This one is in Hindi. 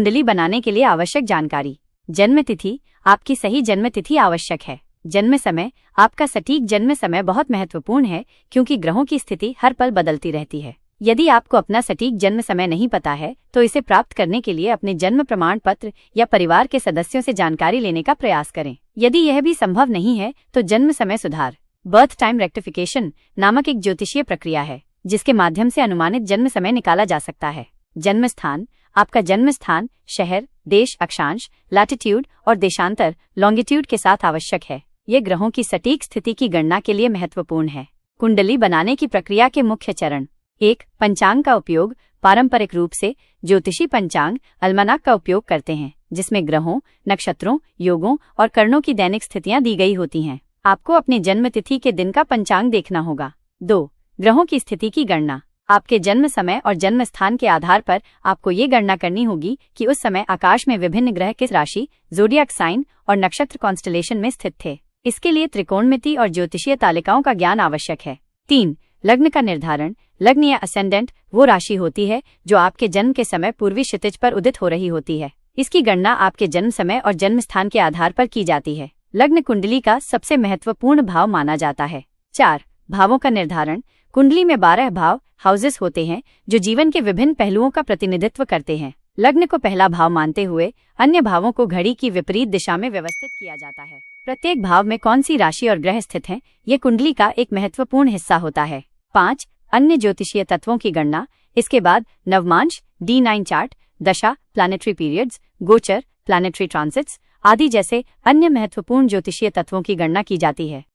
कुंडली बनाने के लिए आवश्यक जानकारी। जन्म तिथि। आपकी सही जन्म तिथि आवश्यक है। जन्म समय। आपका सटीक जन्म समय बहुत महत्वपूर्ण है क्योंकि ग्रहों की स्थिति हर पल बदलती रहती है। यदि आपको अपना सटीक जन्म समय नहीं पता है तो इसे प्राप्त करने के लिए अपने जन्म प्रमाण पत्र या परिवार के सदस्यों से जानकारी लेने का प्रयास करें। यदि यह भी संभव नहीं है तो जन्म समय सुधार बर्थ टाइम रेक्टिफिकेशन नामक एक ज्योतिषीय प्रक्रिया है जिसके माध्यम से अनुमानित जन्म समय निकाला जा सकता है। जन्म स्थान। आपका जन्म स्थान शहर, देश, अक्षांश, लैटिट्यूड और देशांतर लॉन्गिट्यूड के साथ आवश्यक है। ये ग्रहों की सटीक स्थिति की गणना के लिए महत्वपूर्ण है। कुंडली बनाने की प्रक्रिया के मुख्य चरण। 1. पंचांग का उपयोग। पारंपरिक रूप से ज्योतिषी पंचांग अलमनाक का उपयोग करते हैं जिसमें ग्रहों, नक्षत्रों, योगों और करणों की दैनिक स्थितियां दी गई होती हैं। आपको अपनी जन्म तिथि के दिन का पंचांग देखना होगा। 2. ग्रहों की स्थिति की गणना। आपके जन्म समय और जन्म स्थान के आधार पर आपको ये गणना करनी होगी कि उस समय आकाश में विभिन्न ग्रह किस राशि, ज़ोडिएक साइन और नक्षत्र कॉन्स्टलेशन में स्थित थे। इसके लिए त्रिकोणमिति और ज्योतिषीय तालिकाओं का ज्ञान आवश्यक है। 3. लग्न का निर्धारण। लग्न या असेंडेंट वो राशि होती है जो आपके जन्म के समय पूर्वी क्षितिज पर उदित हो रही होती है। इसकी गणना आपके जन्म समय और जन्म स्थान के आधार पर की जाती है। लग्न कुंडली का सबसे महत्वपूर्ण भाव माना जाता है। 4. भावों का निर्धारण। कुंडली में 12 भाव हाउसेस होते हैं जो जीवन के विभिन्न पहलुओं का प्रतिनिधित्व करते हैं। लग्न को पहला भाव मानते हुए अन्य भावों को घड़ी की विपरीत दिशा में व्यवस्थित किया जाता है। प्रत्येक भाव में कौन सी राशि और ग्रह स्थित हैं, ये कुंडली का एक महत्वपूर्ण हिस्सा होता है। 5. अन्य ज्योतिषीय तत्वों की गणना। इसके बाद नवमांश, D9 चार्ट, दशा, प्लैनेटरी पीरियड्स, गोचर, प्लैनेटरी ट्रांसिट्स आदि जैसे अन्य महत्वपूर्ण ज्योतिषीय तत्वों की गणना की जाती है।